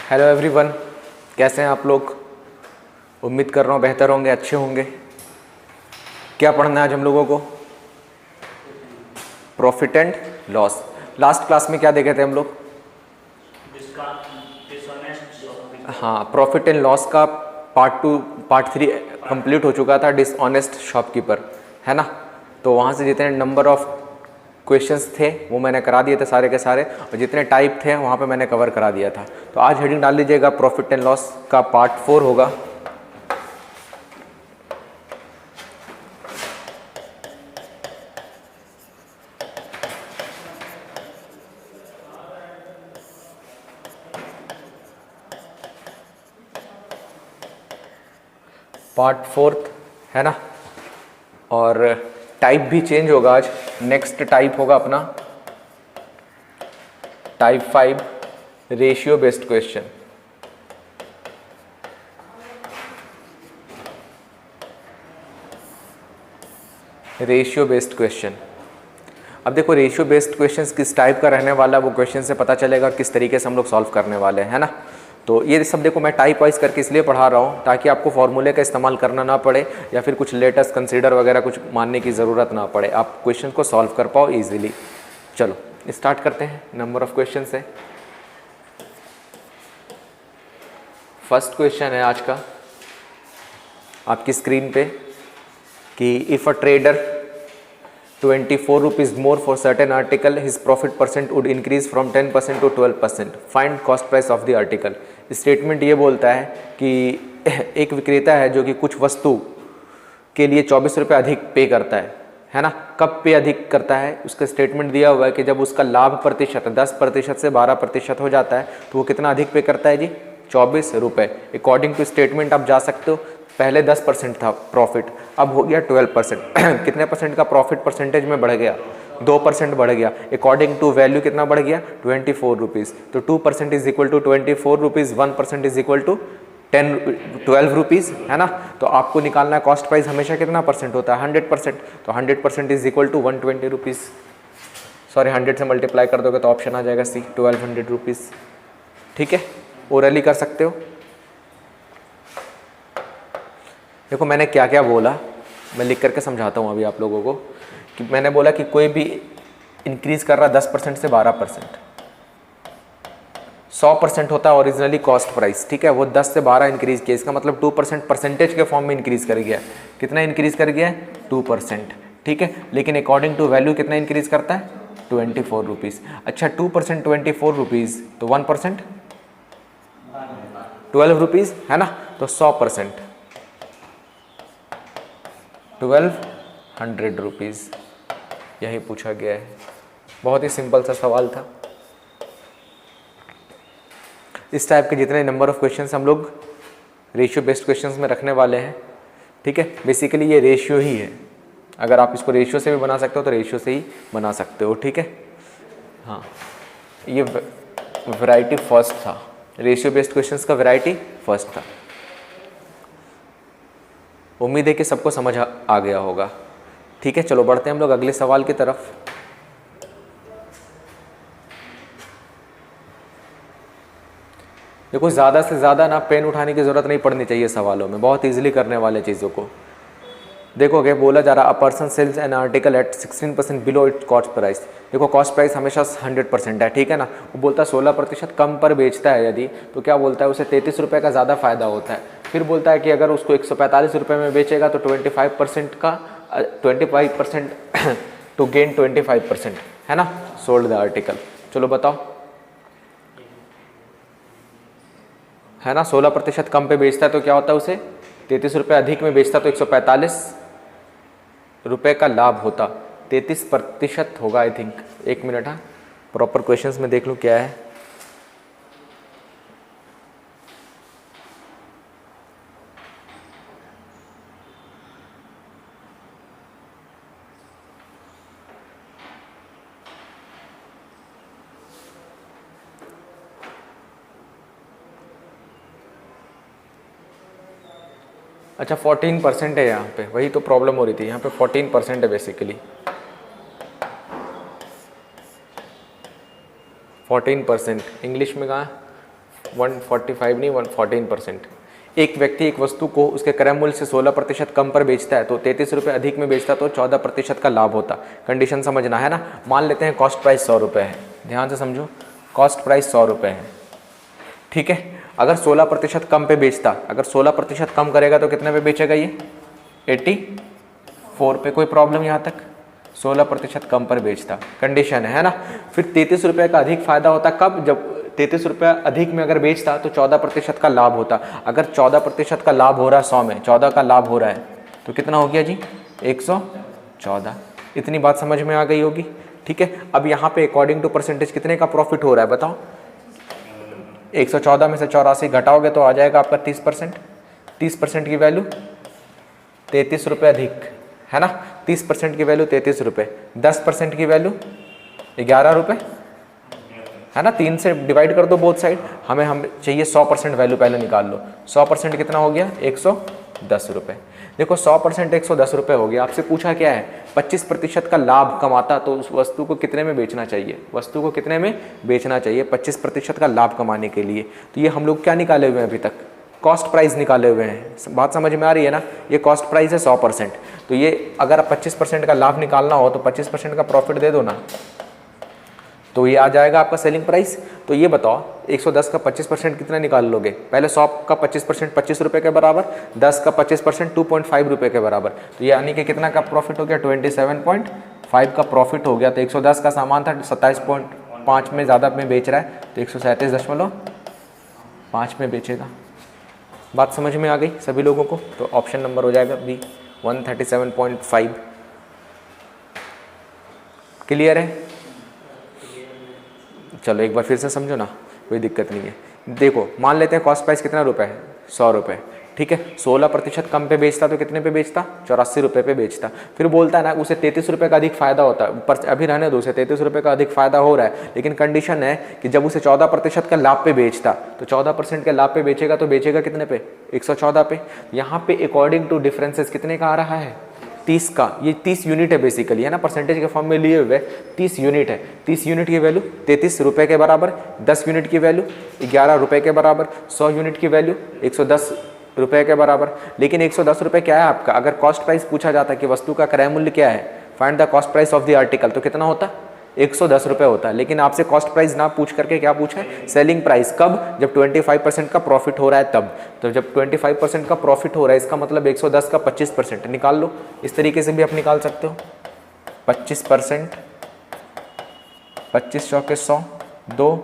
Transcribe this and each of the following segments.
Hello everyone, कैसे हैं आप लोग। उम्मीद कर रहा हूँ बेहतर होंगे, अच्छे होंगे। क्या पढ़ना है आज हम लोगों को? Profit and loss. Last class में क्या देखे थे हम लोग? हाँ, प्रॉफिट एंड लॉस का पार्ट 3 कंप्लीट हो चुका था, डिसऑनेस्ट शॉपकीपर, है ना। तो वहाँ से जितने नंबर ऑफ क्वेश्चंस थे वो मैंने करा दिए थे सारे के सारे, और जितने टाइप थे वहाँ पे मैंने कवर करा दिया था। तो आज हेडिंग डाल लीजिएगा, प्रॉफिट एंड लॉस का पार्ट 4 होगा। पार्ट 4 है ना। और टाइप भी चेंज होगा आज। नेक्स्ट टाइप होगा अपना type 5, ratio based question. Ratio based question. अब देखो, रेशियो बेस्ड क्वेश्चंस किस टाइप का रहने वाला है वो क्वेश्चन से पता चलेगा किस तरीके से हम लोग सॉल्व करने वाले हैं, है ना। तो ये सब देखो मैं टाइप वाइज करके इसलिए पढ़ा रहा हूँ ताकि आपको फॉर्मूले का इस्तेमाल करना ना पड़े, या फिर कुछ लेटेस्ट कंसीडर वगैरह कुछ मानने की ज़रूरत ना पड़े, आप क्वेश्चन को सॉल्व कर पाओ ईजिली। चलो स्टार्ट करते हैं। नंबर ऑफ क्वेश्चन है। फर्स्ट क्वेश्चन है आज का आपकी स्क्रीन पे कि if a trader 24 rupees more for certain article, his profit percent would increase from 10% to 12%. Find cost price of the article. Statement ये बोलता है कि एक विक्रेता है जो कि कुछ वस्तु के लिए 24 रुपये अधिक पे करता है ना। कब पे अधिक करता है उसका स्टेटमेंट दिया हुआ है कि जब उसका लाभ प्रतिशत 10% से 12% हो जाता है तो वो कितना अधिक पे करता है जी? 24 रुपये। अकॉर्डिंग टू स्टेटमेंट आप जा सकते हो। पहले 10% था प्रॉफिट, अब हो गया 12%। कितने परसेंट का प्रॉफिट परसेंटेज में बढ़ गया? 2% बढ़ गया। अकॉर्डिंग टू वैल्यू कितना बढ़ गया? 24 रुपीज़। तो 2% is equal to 24 rupees, 1% is equal to 12 rupees, है ना। तो आपको निकालना है कॉस्ट प्राइस हमेशा कितना परसेंट होता है? 100%। तो 100% is equal to 120 rupees. Sorry, 100 से मल्टीप्लाई कर दोगे तो ऑप्शन आ जाएगा सी, 1200 रुपीज़। ठीक है, ओरली कर सकते हो। देखो मैंने क्या क्या बोला, मैं लिख करके समझाता हूँ अभी आप लोगों को। कि मैंने बोला कि कोई भी इंक्रीज़ कर रहा 10% से 12%, 100% होता है ओरिजिनली कॉस्ट प्राइस, ठीक है। वो 10 से 12 इंक्रीज़ किया, इसका मतलब 2% परसेंटेज के फॉर्म में इंक्रीज़ कर गया। कितना इंक्रीज़ कर गया? 2%, ठीक है। लेकिन अकॉर्डिंग टू वैल्यू कितना इंक्रीज़ करता है? 24 रुपीज़। अच्छा, 2% 24 रुपीज़, तो 1% 12 रुपीज़, है ना। तो 100% 1200 रुपीज़, यही पूछा गया है। बहुत ही सिंपल सा सवाल था। इस टाइप के जितने नंबर ऑफ क्वेश्चंस हम लोग रेशियो बेस्ड क्वेश्चंस में रखने वाले हैं, ठीक है। बेसिकली ये रेशियो ही है। अगर आप इसको रेशियो से भी बना सकते हो तो रेशियो से ही बना सकते हो, ठीक है। हाँ, ये वैरायटी फर्स्ट था, रेशियो बेस्ड क्वेश्चंस का वैरायटी फर्स्ट था। उम्मीद है कि सबको समझ आ गया होगा, ठीक है। चलो बढ़ते हैं हम लोग अगले सवाल की तरफ। देखो ज़्यादा से ज़्यादा ना पेन उठाने की ज़रूरत नहीं पड़नी चाहिए सवालों में, बहुत इजीली करने वाले चीज़ों को। देखोगे बोला जा रहा a person sells an article at 16% below its cost price. देखो कॉस्ट प्राइस हमेशा 100% है, ठीक है ना। वो बोलता है 16% कम पर बेचता है यदि, तो क्या बोलता है उसे 33 रुपये का ज़्यादा फ़ायदा होता है। फिर बोलता है कि अगर उसको 145 रुपये में बेचेगा तो 25% टू गेन 25%, है ना। Sold the article. चलो बताओ, है ना। 16% कम पे बेचता है तो क्या होता है, उसे 33 रुपये अधिक में बेचता तो 145 रुपये का लाभ होता। 33% होगा आई थिंक। एक मिनट, हाँ प्रॉपर क्वेश्चंस में देख लूँ क्या है। अच्छा 14% है यहाँ पे, वही तो प्रॉब्लम हो रही थी। यहाँ पे 14% है बेसिकली, 14%। इंग्लिश में कहाँ 145 नहीं 114%। एक व्यक्ति एक वस्तु को उसके क्रय मूल्य से 16% कम पर बेचता है तो 33 रुपये अधिक में बेचता तो 14% का लाभ होता। कंडीशन समझना है ना। मान लेते हैं कॉस्ट प्राइस 100 रुपये है, ध्यान से समझो, कॉस्ट प्राइस 100 रुपये है, ठीक है। अगर 16% कम पे बेचता, अगर 16% कम करेगा तो कितने पे बेचेगा ये 84 पे, कोई प्रॉब्लम यहाँ तक। 16% कम पर बेचता, कंडीशन है ना। फिर 33 रुपये का अधिक फायदा होता कब, जब 33 रुपये अधिक में अगर बेचता तो 14% का लाभ होता। अगर 14% का लाभ हो रहा है 100 में, 14 का लाभ हो रहा है तो कितना हो गया जी 114। इतनी बात समझ में आ गई होगी, ठीक है। अब यहाँ पे अकॉर्डिंग टू परसेंटेज कितने का प्रॉफिट हो रहा है बताओ। 114 में से 84 घटाओगे तो आ जाएगा आपका 30%। 30% की वैल्यू 33 रुपये अधिक, है ना। 30% की वैल्यू 33 रुपये, 10% की वैल्यू 11 रुपये, है ना। 3 से डिवाइड कर दो बोथ साइड। हमें चाहिए 100% वैल्यू, पहले निकाल लो। 100% कितना हो गया 110 रुपये। देखो 100% 110 रुपये हो गया। आपसे पूछा क्या है 25% का लाभ कमाता तो उस वस्तु को कितने में बेचना चाहिए, वस्तु को कितने में बेचना चाहिए 25% का लाभ कमाने के लिए। तो ये हम लोग क्या निकाले हुए हैं अभी तक, कॉस्ट प्राइस निकाले हुए हैं। बात समझ में आ रही है ना। ये कॉस्ट प्राइस है 100%, तो ये अगर 25% का लाभ निकालना हो तो 25% का प्रॉफिट दे दो ना, तो ये आ जाएगा आपका सेलिंग प्राइस। तो ये बताओ 110 का 25% कितना निकाल लोगे, पहले 100 का 25% 25 रुपये के बराबर, 10 का 25% 2.5 रुपये के बराबर। तो ये यानी कि कितना का प्रॉफिट हो गया 27.5 का प्रॉफिट हो गया। तो 110 का सामान था 27.5 में ज़्यादा में बेच रहा है तो 137.5 में बेचेगा। बात समझ में आ गई सभी लोगों को। तो ऑप्शन नंबर हो जाएगा बी 137.5। क्लियर है। चलो एक बार फिर से समझो ना, कोई दिक्कत नहीं है। देखो मान लेते हैं कॉस्ट प्राइस कितना रुपए है 100 रुपये, ठीक है। 16% कम पे बेचता तो कितने पे बेचता 84 रुपये पे बेचता। फिर बोलता है ना उसे 33 रुपये का अधिक फायदा होता है, पर अभी रहने दो, उसे 33 रुपये का अधिक फायदा हो रहा है, लेकिन कंडीशन है कि जब उसे 14% का लाभ पे बेचता तो 14% के लाभ पे बेचेगा तो बेचेगा कितने पे 114 पे। यहाँ पे अकॉर्डिंग टू डिफरेंसेस कितने का आ रहा है 30 का। ये 30 यूनिट है बेसिकली, है ना, परसेंटेज के फॉर्म में लिए हुए 30 यूनिट है। 30 यूनिट की वैल्यू 33 रुपये के बराबर, 10 यूनिट की वैल्यू 11 रुपये के बराबर, 100 यूनिट की वैल्यू 110 रुपये के बराबर। लेकिन 110 रुपये क्या है आपका, अगर कॉस्ट प्राइस पूछा जाता है कि वस्तु का क्रय मूल्य क्या है, find the cost price of the article, तो कितना होता 110 रुपये होता है। लेकिन आपसे कॉस्ट प्राइस ना पूछ करके क्या पूछा है सेलिंग प्राइस, कब, जब 25% का प्रॉफिट हो रहा है तब। तो जब 25% का प्रॉफिट हो रहा है इसका मतलब 110 का 25% निकाल लो। इस तरीके से भी आप निकाल सकते हो 25%, 25 चौके 100, 2,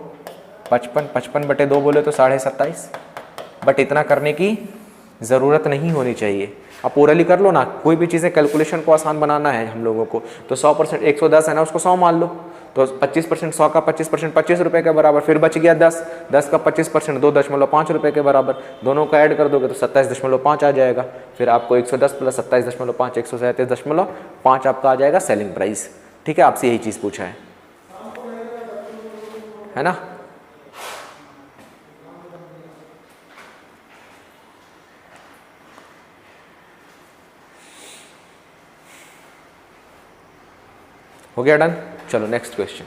55, 55/2 बोले तो 27.5। बट इतना करने की ज़रूरत नहीं होनी चाहिए, आप ओरली कर लो ना। कोई भी चीज़ें कैलकुलेशन को आसान बनाना है हम लोगों को, तो 100% 110 है ना, उसको 100 मान लो। तो 25% 100 का 25% 25 रुपये के बराबर, फिर बच गया 10, 10 का 25% 2.5 रुपये के बराबर। दोनों का ऐड कर दोगे तो 27.5 आ जाएगा। फिर आपको 110 प्लस 27.5 137.5 आपका आ जाएगा सेलिंग प्राइस। ठीक है, आपसे यही चीज़ पूछा है ना। हो गया डन। चलो नेक्स्ट क्वेश्चन।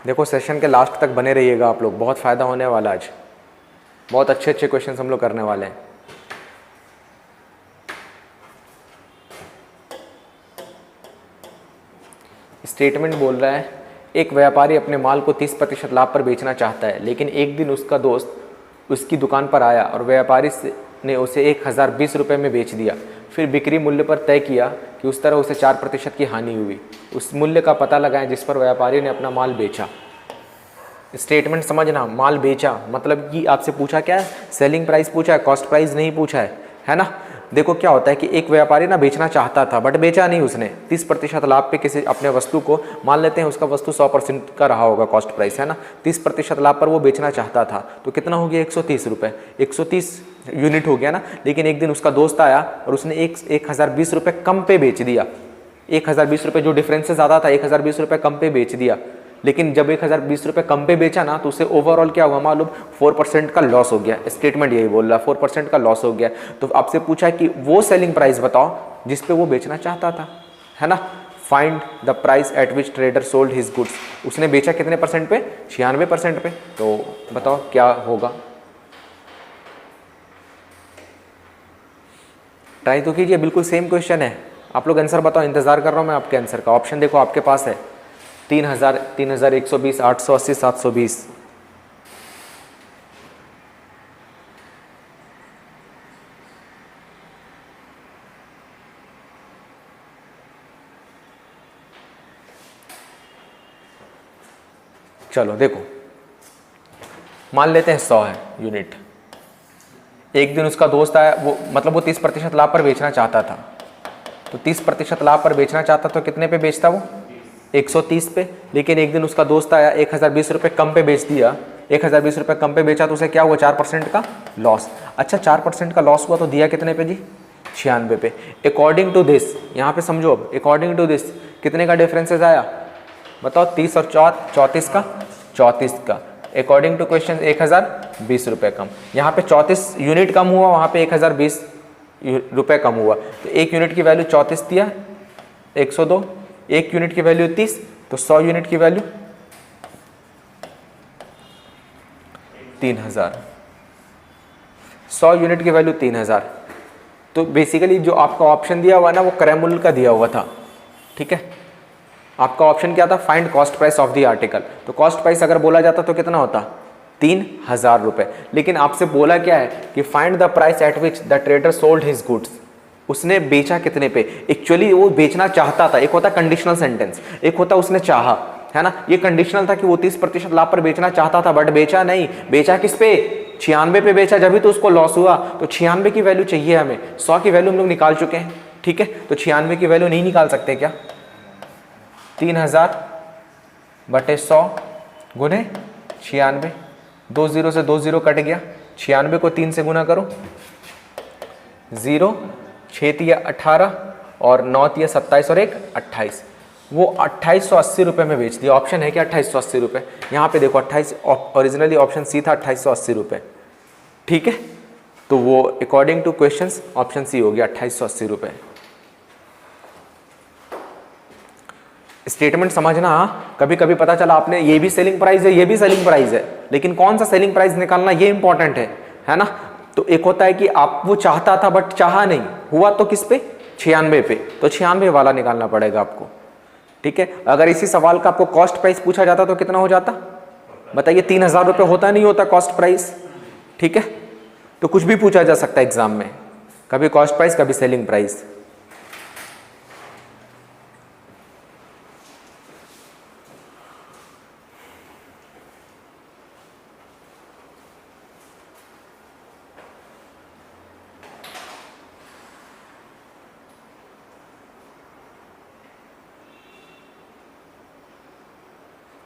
देखो सेशन के लास्ट तक बने रहिएगा आप लोग, बहुत फायदा होने वाला आज। बहुत अच्छे अच्छे क्वेश्चन हम लोग करने वाले हैं। स्टेटमेंट बोल रहा है एक व्यापारी अपने माल को 30% लाभ पर बेचना चाहता है, लेकिन एक दिन उसका दोस्त उसकी दुकान पर आया और व्यापारी ने उसे 1020 रुपये में बेच दिया। फिर बिक्री मूल्य पर तय किया कि उस तरह उसे 4% की हानि हुई। उस मूल्य का पता लगाएं जिस पर व्यापारी ने अपना माल बेचा। स्टेटमेंट समझना, माल बेचा मतलब कि आपसे पूछा क्या है, सेलिंग प्राइस पूछा है, कॉस्ट प्राइस नहीं पूछा है ना। देखो क्या होता है कि एक व्यापारी ना बेचना चाहता था बट बेचा नहीं उसने, 30% लाभ पे किसी अपने वस्तु को, मान लेते हैं उसका वस्तु 100% का रहा होगा कॉस्ट प्राइस, है ना, 30% लाभ पर वो बेचना चाहता था। तो कितना हो गया 130 रुपये, 130 यूनिट हो गया ना। लेकिन एक दिन उसका दोस्त आया और उसने 1020 रुपये कम पे बेच दिया। 1020 रुपये जो डिफरेंस से ज़्यादा था 1020 रुपये कम पे बेच दिया। लेकिन जब 1020 रुपये कम पे बेचा ना तो उसे ओवरऑल क्या हुआ मालूम, 4% का लॉस हो गया। स्टेटमेंट यही बोल रहा है 4% का लॉस हो गया। तो आपसे पूछा कि वो सेलिंग प्राइस बताओ जिस पे वो बेचना चाहता था, है ना। Find the price at which trader sold his goods. उसने बेचा कितने परसेंट पे? 96% पे। तो बताओ क्या होगा? ट्राई तो कीजिए, बिल्कुल सेम क्वेश्चन है। आप लोग आंसर बताओ, इंतजार कर रहा हूँ मैं आपके आंसर का। ऑप्शन देखो आपके पास है 3000, 3120, 880, 720। चलो देखो, मान लेते हैं 100 है यूनिट। एक दिन उसका दोस्त आया, वो मतलब वो 30% लाभ पर बेचना चाहता था। तो 30% लाभ पर बेचना चाहता तो कितने पे बेचता वो? 130 पे। लेकिन एक दिन उसका दोस्त आया, 1020 रुपये कम पे बेच दिया। 1020 रुपये कम पे बेचा तो उसे क्या हुआ? 4% का लॉस। अच्छा 4% का लॉस हुआ तो दिया कितने पे जी? 96 पे। अकॉर्डिंग टू दिस, यहाँ पे समझो अब, अकॉर्डिंग टू दिस कितने का डिफरेंसेस आया बताओ? 30 और 34 का, 34 का। अकॉर्डिंग टू क्वेश्चन 1020 रुपये कम। यहाँ पे 34 यूनिट कम हुआ, वहाँ पे 1020 रुपये कम हुआ। तो एक यूनिट की वैल्यू 34 दिया, 102। एक यूनिट की वैल्यू 30, तो 100 यूनिट की वैल्यू 3000। 100 यूनिट की वैल्यू 3000। तो बेसिकली जो आपका ऑप्शन दिया हुआ ना, वो क्रय मूल्य का दिया हुआ था। ठीक है, आपका ऑप्शन क्या था? Find cost price of the article. तो कॉस्ट प्राइस अगर बोला जाता तो कितना होता? 3000 रुपये। लेकिन आपसे बोला क्या है कि find the price at which the trader sold his goods. उसने बेचा कितने पे? एक्चुअली वो बेचना चाहता था। एक होता कंडीशनल सेंटेंस, एक होता उसने चाहा, है ना। ये कंडीशनल था कि वो 30% लाभ पर बेचना चाहता था, बट बेचा नहीं। बेचा किस पे? 96 पे बेचा, जब भी तो उसको लॉस हुआ। तो 96 की वैल्यू चाहिए हमें। 100 की वैल्यू हम लोग निकाल चुके हैं। ठीक है, तो 96 की वैल्यू नहीं निकाल सकते क्या? 3000 बटे 100 गुने 96। 2 0 से 2 0 कट गया। 96 को 3 से गुना करो, 0, 6 तिया 18 और 9 तिया 27 और 1 28। वो 2880 रुपये में बेच दिया। ऑप्शन है कि 2880 रुपये। यहाँ पे देखो 28, ओरिजिनली ऑप्शन सी था 2880 रुपये। ठीक है, तो वो according to questions option C हो गया 2880 रुपये। स्टेटमेंट समझना। कभी कभी पता चला आपने ये भी सेलिंग प्राइस है, ये भी सेलिंग प्राइस है, लेकिन कौन सा सेलिंग प्राइस निकालना ये इंपॉर्टेंट है ना। तो एक होता है कि आप वो चाहता था बट चाहा नहीं, हुआ तो किस पे? 96 पे। तो 96 वाला निकालना पड़ेगा आपको। ठीक है, अगर इसी सवाल का आपको कॉस्ट प्राइस पूछा जाता तो कितना हो जाता बताइए? 3000 रुपये होता नहीं होता कॉस्ट प्राइस? ठीक है, तो कुछ भी पूछा जा सकता है एग्जाम में, कभी कॉस्ट प्राइस, कभी सेलिंग प्राइस।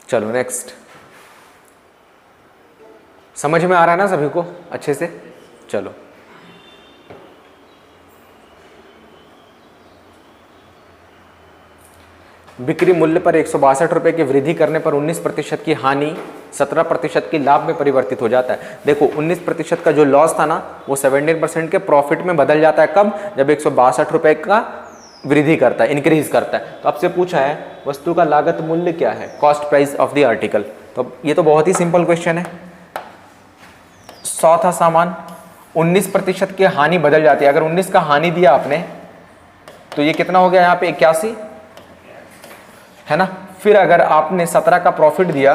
चलो नेक्स्ट। समझ में आ रहा है ना सभी को अच्छे से? चलो, बिक्री मूल्य पर 162 रुपये की वृद्धि करने पर 19% की हानि 17% की लाभ में परिवर्तित हो जाता है। देखो 19% का जो लॉस था ना, वो 17% के प्रॉफिट में बदल जाता है। कब? जब 162 रुपये का वृद्धि करता है, इंक्रीज करता है। तो आपसे पूछा है वस्तु का लागत मूल्य क्या है? Cost price of the article. तो ये तो बहुत ही सिंपल क्वेश्चन है। 100 था सामान, 19% की हानि बदल जाती है। अगर 19 का हानि दिया आपने तो ये कितना हो गया यहाँ पे? 81, है ना। फिर अगर आपने 17 का प्रॉफिट दिया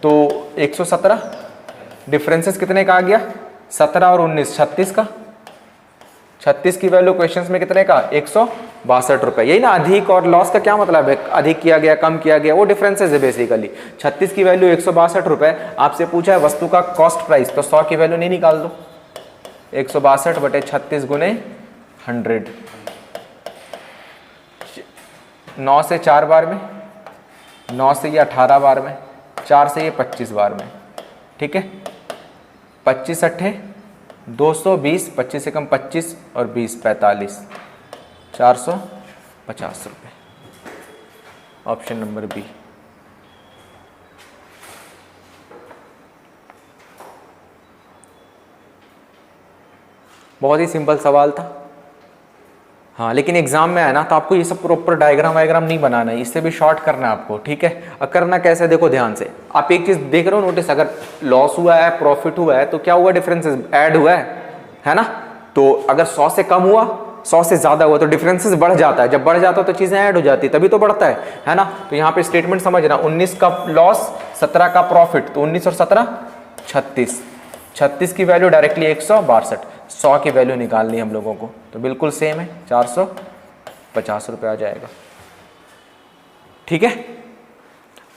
तो 117, डिफरेंसेस कितने का आ गया? 17 और 19, 36 का। 36 की वैल्यू क्वेश्चंस में कितने का? 162 रुपये। यही ना अधिक और लॉस का क्या मतलब है? अधिक किया गया, कम किया गया, वो डिफरेंसेस है बेसिकली। 36 की वैल्यू 162 रुपये। आपसे पूछा है वस्तु का कॉस्ट प्राइस, तो 100 की वैल्यू नहीं निकाल दो, 162 बटे 36 गुने 100। 9 से 4 बार में, 9 से ये 18 बार में, 4 से ये 25 बार में। ठीक है, 25 अट्ठे 220, 25 से कम 25 और 20 45, 450 रुपये। Option number B. बहुत ही सिंपल सवाल था। हाँ, लेकिन एग्जाम में है ना तो आपको ये सब प्रॉपर डायग्राम वायग्राम नहीं बनाना है, इससे भी शॉर्ट करना है आपको, ठीक है। अब करना कैसे, देखो ध्यान से, आप एक चीज देख रहे हो नोटिस, अगर लॉस हुआ है प्रॉफिट हुआ है तो क्या हुआ, डिफरेंसेस ऐड हुआ है ना। तो अगर 100 से कम हुआ 100 से ज्यादा हुआ तो डिफरेंसेस बढ़ जाता है, जब बढ़ जाता है तो चीजें ऐड हो जाती है, तभी तो बढ़ता है ना। तो यहाँ पे स्टेटमेंट समझना, 19 का लॉस 17 का प्रॉफिट, तो 19 और 17 36, 36 की वैल्यू डायरेक्टली 162, 100 की वैल्यू निकालनी है हम लोगों को, तो बिल्कुल सेम है, 450 रुपये आ जाएगा, ठीक है।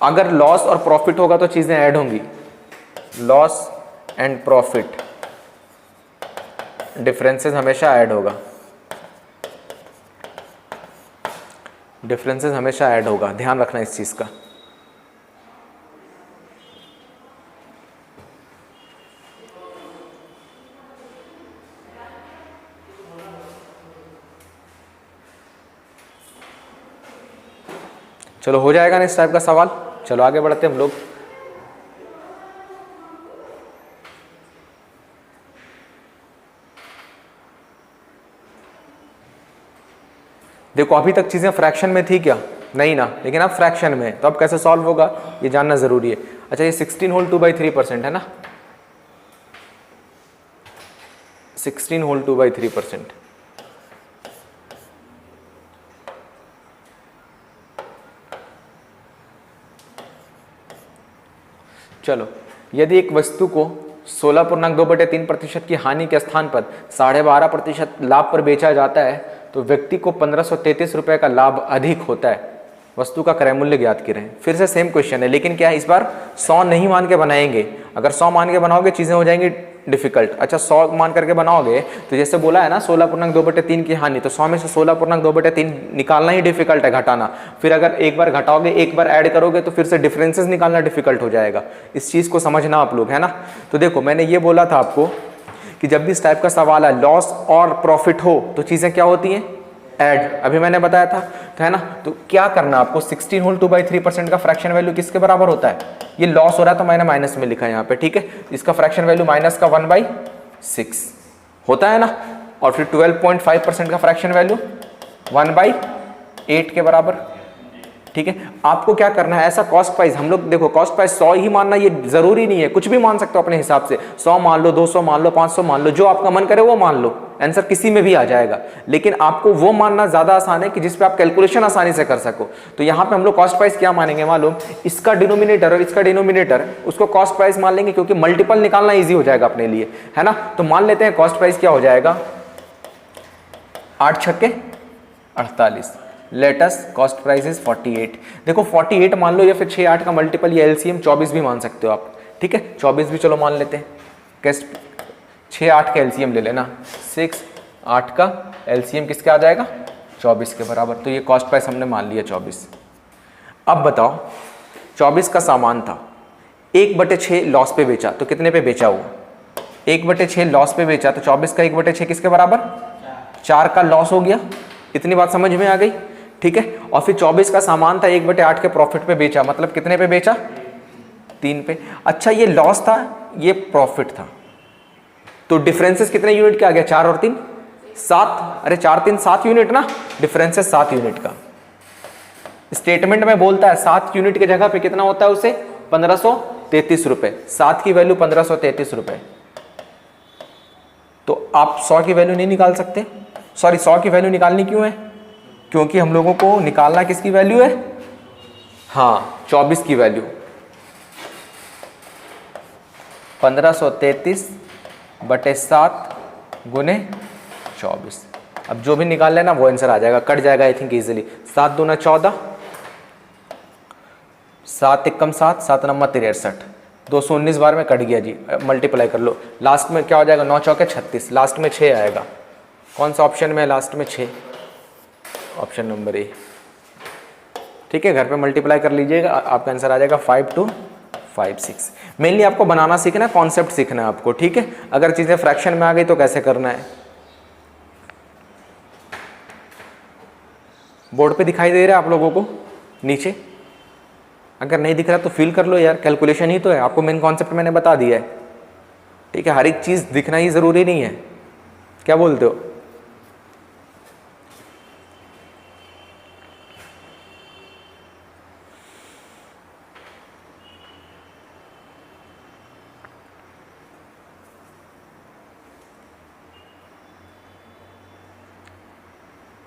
अगर लॉस और प्रॉफिट होगा तो चीजें ऐड होंगी, लॉस एंड प्रॉफिट डिफरेंसेस हमेशा ऐड होगा, डिफरेंसेस हमेशा ऐड होगा, ध्यान रखना इस चीज का। चलो हो जाएगा ना इस टाइप का सवाल। चलो आगे बढ़ते हम लोग। देखो अभी तक चीजें फ्रैक्शन में थी क्या, नहीं ना, लेकिन अब फ्रैक्शन में, तो अब कैसे सॉल्व होगा ये जानना जरूरी है। अच्छा ये 16 होल 2/3% है ना, 16 होल 2/3%। चलो यदि एक वस्तु को 16.2/3% की हानि के स्थान पर 12.5% लाभ पर बेचा जाता है तो व्यक्ति को 1533 रुपए का लाभ अधिक होता है। वस्तु का क्रय मूल्य ज्ञात करें। फिर से सेम क्वेश्चन है, लेकिन क्या है इस बार 100 नहीं मान के बनाएंगे। अगर 100 मान के बनाओगे चीजें हो जाएंगी डिफिकल्ट। अच्छा 100 मान करके बनाओगे तो जैसे बोला है ना 16.2/3 की हानि, तो 100 में से 16.2/3 निकालना ही डिफिकल्ट है, घटाना। फिर अगर एक बार घटाओगे एक बार ऐड करोगे तो फिर से डिफरेंसेस निकालना डिफिकल्ट हो जाएगा। इस चीज को समझना आप लोग, है ना। तो देखो मैंने ये बोला था आपको कि जब भी इस टाइप का सवाल है लॉस और प्रॉफिट हो तो चीजें क्या होती हैं, ऐड। अभी मैंने बताया था, तो है ना। तो क्या करना आपको, 16 होल 2/3% का फ्रैक्शन वैल्यू किसके बराबर होता है, ये लॉस हो रहा है तो मैंने माइनस में लिखा है यहाँ पे, ठीक है। इसका फ्रैक्शन वैल्यू माइनस का 1/6 होता है ना। और फिर 12.5% का फ्रैक्शन वैल्यू 1/8 के बराबर, ठीक है। आपको क्या करना है, ऐसा कॉस्ट प्राइस, हम लोग देखो कॉस्ट प्राइस 100 ही मानना ये जरूरी नहीं है, कुछ भी मान सकते हो अपने हिसाब से। 100 मान लो, 200 मान लो, 500 मान लो, जो आपका मन करे वो मान लो, आंसर किसी में भी आ जाएगा। लेकिन आपको वो मानना ज्यादा आसान है कि जिसपे आप कैलकुलेशन आसानी से कर सको। तो यहाँ पे हम लोग कॉस्ट प्राइस क्या मानेंगे मालूम, इसका डिनोमिनेटर और इसका डिनोमिनेटर उसको कॉस्ट प्राइस मान लेंगे, क्योंकि मल्टीपल निकालना ईजी हो जाएगा अपने लिए, है ना। तो मान लेते हैं कॉस्ट प्राइस क्या हो जाएगा, 8 छक्के 48, लेटेस्ट कॉस्ट प्राइस इज 48। देखो 48 मान लो, या फिर 6 8 का मल्टीपल, या एलसीएम 24 भी मान सकते हो आप, ठीक है। 24 भी चलो मान लेते हैं, कैसे 6 8 का एलसीएम ले लेना, 6 8 का एलसीएम किसका आ जाएगा, 24 के बराबर। तो ये कॉस्ट प्राइस हमने मान लिया 24। अब बताओ 24 का सामान था, 1/6 लॉस पे बेचा तो कितने पे बेचा हुआ, 1/6 लॉस पे बेचा तो 24 का 1/6 किसके बराबर, 4 का लॉस हो गया। इतनी बात समझ में आ गई, ठीक है। और फिर 24 का सामान था, 1/8 के प्रॉफिट पे बेचा, मतलब कितने पे बेचा, 3 पे। अच्छा ये लॉस था ये प्रॉफिट था, तो डिफरेंसेस कितने यूनिट के आ गया, 4 और 3 7, अरे 4 3 7 यूनिट ना, डिफरेंसेस 7 यूनिट का। स्टेटमेंट में बोलता है 7 यूनिट के जगह पे कितना होता है उसे, 1533 रुपए, 7 की वैल्यू 1533 रुपए। तो आप 100 की वैल्यू नहीं निकाल सकते, सॉरी 100 की वैल्यू निकालनी क्यों है, क्योंकि हम लोगों को निकालना किसकी वैल्यू है, हाँ 24 की वैल्यू, 1533/7 गुने 24। अब जो भी निकाल लेना वो आंसर आ जाएगा, कट जाएगा आई थिंक इजीली। 7 दूना 14, 7 एकम 7, 7 नंबर 63, 219 बार में कट गया जी, मल्टीप्लाई कर लो। लास्ट में क्या हो जाएगा, 9 चौके 36, लास्ट में 6 आएगा। कौन सा ऑप्शन में है लास्ट में 6, ऑप्शन नंबर ए, ठीक है। घर पे मल्टीप्लाई कर लीजिएगा, आपका आंसर आ जाएगा 5256। मेनली आपको बनाना सीखना है, कॉन्सेप्ट सीखना है आपको, ठीक है। अगर चीजें फ्रैक्शन में आ गई तो कैसे करना है, बोर्ड पे दिखाई दे रहा है आप लोगों को नीचे, अगर नहीं दिख रहा तो फील कर लो यार, कैलकुलेशन ही तो है, आपको मेन कॉन्सेप्ट मैंने बता दिया है, ठीक है। हर एक चीज दिखना ही जरूरी नहीं है, क्या बोलते हो।